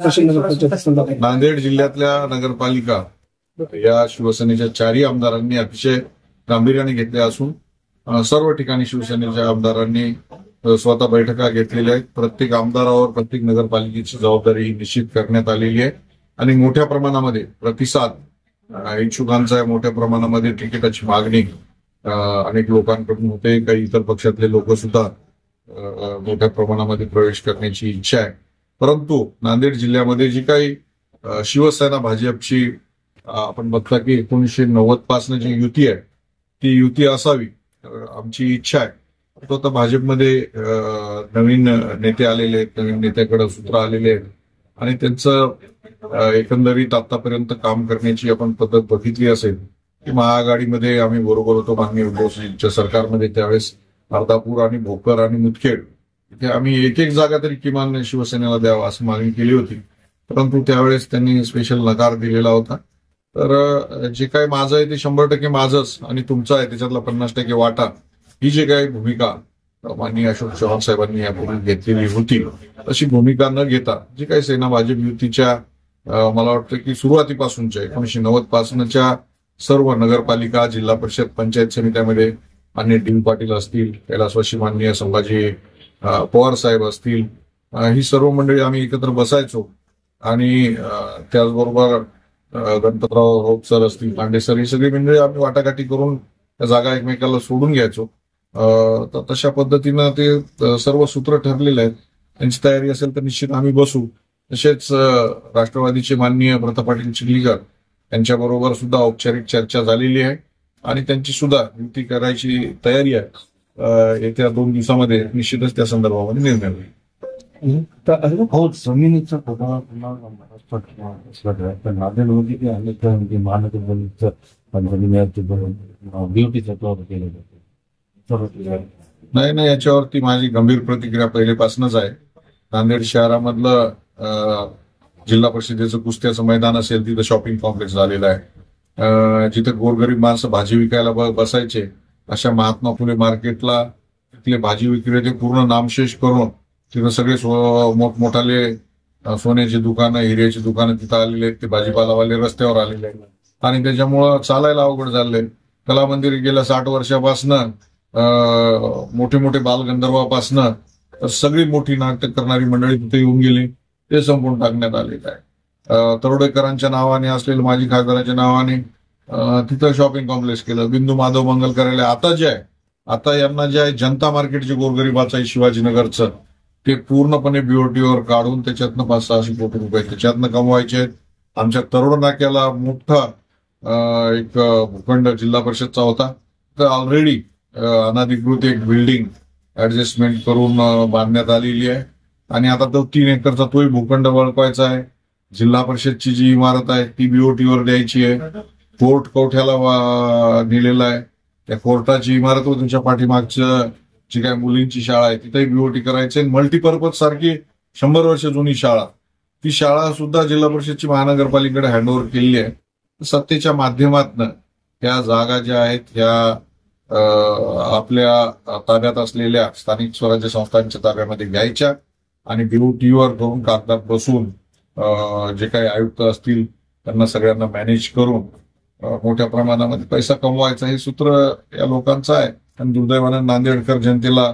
नांदेड जिल्ह्यातल्या नगरपालिका या शिवसेनेच्या 4 आमदारांनी अतिशय गांभीर्याने घेतल्या असून सर्व ठिकाणी शिवसेनेच्या आमदारांनी स्वतः बैठका घेतलेल्या आहेत. प्रत्येक आमदारावर प्रत्येक नगरपालिकेची जबाबदारी निश्चित करण्यात आलेली आहे आणि मोठ्या प्रमाणामध्ये प्रतिसाद इच्छुकांचा मोठ्या प्रमाणामध्ये तिकिटाची मागणी अनेक लोकांकडून होते. काही इतर पक्षातले लोक सुद्धा मोठ्या प्रमाणामध्ये प्रवेश करण्याची इच्छा आहे. परंतु नांदेड जिल्ह्यामध्ये जी काही शिवसेना भाजपची आपण बघता की 1990 पासून जी युती आहे ती युती असावी आमची इच्छा आहे. तो आता भाजपमध्ये नवीन नेते आलेले आहेत, नवीन नेत्याकडे सूत्र आलेले आहेत आणि त्यांचं एकंदरीत आतापर्यंत काम करण्याची आपण पद्धत बघितली असेल की महाआघाडीमध्ये आम्ही बरोबर होतो माननीय उद्धवजींच्या सरकारमध्ये. त्यावेळेस अर्धापूर आणि भोकर आणि मुदखेड इथे आम्ही एक जागा तरी किमान शिवसेनेला द्यावा असं मागणी केली होती, परंतु त्यावेळेस त्यांनी स्पेशल नकार दिलेला होता. तर जे काही माझं आहे ते 100% माझंच आणि तुमचं आहे त्याच्यातला 50% वाटा, ही जी काही भूमिका माननीय अशोक चव्हाण साहेबांनी यापूर्वी घेतलेली होती तशी भूमिका न घेता जी काही सेना भाजप युतीच्या मला वाटतं की सुरुवातीपासूनच्या 1990 पासूनच्या सर्व नगरपालिका, जिल्हा परिषद, पंचायत समित्यामध्ये माननीय डी पाटील असतील, कैलासवासी माननीय संभाजी पवार साहेब असतील, ही सर्व मंडळी आम्ही एकत्र बसायचो आणि त्याचबरोबर गणपतराव रोप सर असतील, पांडे सर, ही सगळी मंडळी आम्ही वाटाघाटी करून त्या जागा एकमेकाला सोडून घ्यायचो. तर तशा पद्धतीनं ते सर्व सूत्र ठरलेले आहेत. त्यांची तयारी असेल तर निश्चित आम्ही बसू. तसेच राष्ट्रवादीचे माननीय प्रताप पाटील चिखलीकर यांच्याबरोबर सुद्धा औपचारिक चर्चा झालेली आहे आणि त्यांची सुद्धा युती करायची तयारी आहे. येत्या 2 दिवसामध्ये निश्चितच त्या संदर्भामध्ये निर्णय होईल. जमिनीचा महाराष्ट्रात नांदेडमध्ये अनेक महानगरपालिकेचं ब्युटीचा प्लॉट केला जातो. नाही, याच्यावरती माझी गंभीर प्रतिक्रिया पहिलेपासूनच आहे. नांदेड शहरामधलं जिल्हा परिषदेचं कुस्त्याचं मैदान असेल तिथं शॉपिंग कॉम्प्लेक्स झालेलं आहे. जिथे गोरगरीब माणसं भाजी विकायला बसायचे अशा महात्मा फुले मार्केटला तिथले भाजी विक्रेते पूर्ण नामशेष करून तिथं सगळे मोठमोठाले सोन्याची दुकानं, हिऱ्याची दुकानं तिथं आलेले आहेत. ते भाजीपालावाले रस्त्यावर आलेले आहेत आणि त्याच्यामुळं चालायला अवघड झालंय. कला मंदिर गेल्या 60 वर्षापासनं मोठे मोठे बालगंधर्वापासनं तर सगळी मोठी नाटक करणारी मंडळी तिथे येऊन गेली, ते संपून टाकण्यात आलेलं आहे. तरोडेकरांच्या नावाने असलेलं, माजी खासदारांच्या नावाने तिथं शॉपिंग कॉम्प्लेक्स केलं. बिंदू माधव मंगल कार्यालय आता यांना जे आहे जनता मार्केट जे गोरगरीबाचं आहे शिवाजीनगरचं ते पूर्णपणे बीओटीवर काढून त्याच्यातनं 500-600 कोटी रुपये त्याच्यातनं कमवायचे आहेत. आमच्या तरोड नाक्याला मोठा एक भूखंड जिल्हा परिषदचा होता, तर ऑलरेडी अनधिकृत एक बिल्डिंग ऍडजस्टमेंट करून बांधण्यात आलेली आहे आणि आता तो 3 एकरचा तोही भूखंड वळपायचा आहे. जिल्हा परिषदची जी इमारत आहे ती बीओटीवर द्यायची आहे. कोर्ट कवठ्याला नेलेला आहे. त्या कोर्टाची इमारत व तुमच्या पाठीमागचं जी काही मुलींची शाळा आहे तिथेही बीओटी करायची. मल्टीपर्पज सारखी 100 वर्ष जुनी शाळा, ती शाळा सुद्धा जिल्हा परिषदची महानगरपालिकेकडे हँडओव्हर केलेली आहे. सत्तेच्या माध्यमातून ह्या जागा ज्या आहेत ह्या आपल्या ताब्यात असलेल्या स्थानिक स्वराज्य संस्थांच्या ताब्यामध्ये घ्यायच्या आणि बीओटीवर करून कागदात बसून जे काही आयुक्त असतील त्यांना सगळ्यांना मॅनेज करून मोठ्या प्रमाणामध्ये पैसा कमवायचा हे सूत्र या लोकांचं आहे. आणि दुर्दैवानं नांदेडकर जनतेला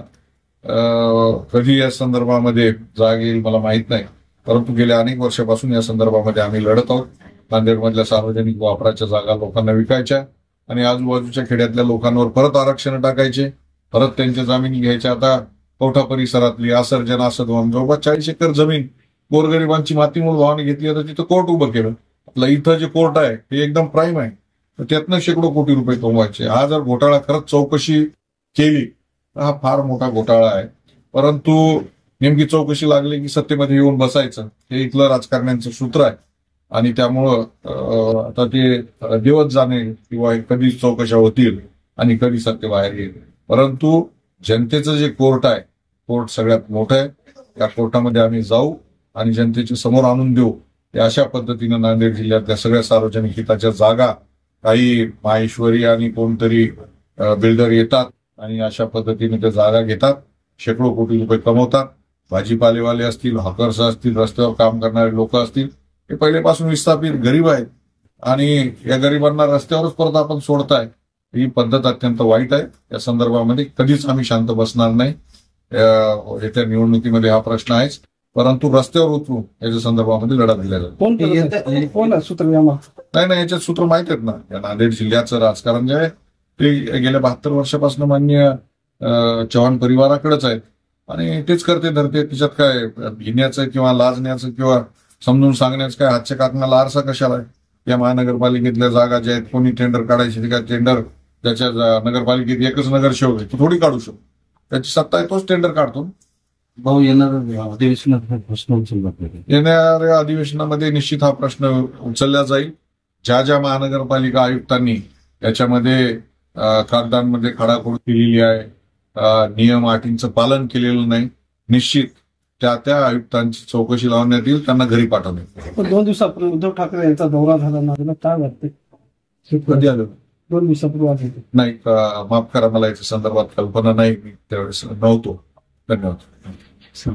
कधी या संदर्भामध्ये जाग येईल मला माहित नाही, परंतु गेल्या अनेक वर्षापासून या संदर्भामध्ये आम्ही लढत आहोत. नांदेडमधल्या सार्वजनिक वापराच्या जागा लोकांना विकायच्या आणि आजूबाजूच्या खेड्यातल्या लोकांवर परत आरक्षण टाकायचे, परत त्यांच्या जमिनी घ्यायच्या. आता कवठा परिसरातली आसर्जन आसदवन जवळपास 40 एकर जमीन गोरगरिबांची मातीमूळ भावाने घेतली आता तिथं कोर्ट उभं केलं. आपलं इथं जे कोर्ट आहे हे एकदम प्राईम आहे, तर त्यातनं शेकडो कोटी रुपये कमवायचे. हा जर घोटाळा खरंच चौकशी केली तर हा फार मोठा घोटाळा आहे. परंतु नेमकी चौकशी लागली की सत्तेमध्ये येऊन बसायचं हे इथलं राजकारण्यांचं सूत्र आहे आणि त्यामुळं आता ते देवच जाणे किंवा कधी चौकशा होतील आणि कधी सत्य बाहेर येईल. परंतु जनतेचं जे कोर्ट आहे, कोर्ट सगळ्यात मोठं आहे. त्या कोर्टामध्ये आम्ही जाऊ आणि जनतेच्या समोर आणून देऊ. अशा पद्धतीनं नांदेड जिल्ह्यातल्या सगळ्या सार्वजनिक हिताच्या जागा काही माहेश्वरी आणि कोणतरी बिल्डर येतात आणि अशा पद्धतीने त्या जागा घेतात, शेकडो कोटी रुपये कमवतात भाजीपालेवाले असतील, हॉकर्स असतील, रस्त्यावर काम करणारे लोक असतील, हे पहिलेपासून विस्थापित गरीब आहेत आणि या गरिबांना रस्त्यावरच परत आपण सोडताय, ही पद्धत अत्यंत वाईट आहे. या संदर्भामध्ये कधीच आम्ही शांत बसणार नाही. येत्या निवडणुकीमध्ये हा प्रश्न आहेच, परंतु रस्त्यावर उतरून याच्या संदर्भामध्ये लढा दिला जातो. कोण सूत्र नाही, याच्यात सूत्र माहित आहेत ना. या नांदेड जिल्ह्याचं राजकारण जे आहे ते गेल्या 72 वर्षापासून मान्य चव्हाण परिवाराकडेच आहेत आणि तेच करते धरते. त्याच्यात काय भिण्याचं किंवा लाजण्याचं किंवा समजून सांगण्याचं काय हातच्या काकणाला आरसा कशाला आहे? या महानगरपालिकेतल्या जागा ज्या आहेत, कोणी टेंडर काढायची ते काय टेंडर ज्याच्या नगरपालिकेत एकच नगरसेवक आहे तो थोडी काढू शकतो. त्याची सत्ता आहे तोच टेंडर काढतो. भाऊ येणाऱ्या अधिवेशनात प्रश्न उचलला येणाऱ्या अधिवेशनामध्ये निश्चित हा प्रश्न उचलला जाईल. ज्या महानगरपालिका आयुक्तांनी याच्यामध्ये कागदांमध्ये खाडाखोड केलेली आहे, नियम अटींचं पालन केलेलं नाही, निश्चित त्या आयुक्तांची चौकशी लावण्यात येईल, त्यांना घरी पाठवण्यात येईल. 2 दिवसापूर्वी उद्धव ठाकरे यांचा दौरा झाला नांदेडला, काय वाटते? कधी आलं? 2 दिवसापूर्वी नाही, माफ करा, मला याच्या संदर्भात कल्पना नाही, मी त्यावेळेस नव्हतो. धन्यवाद.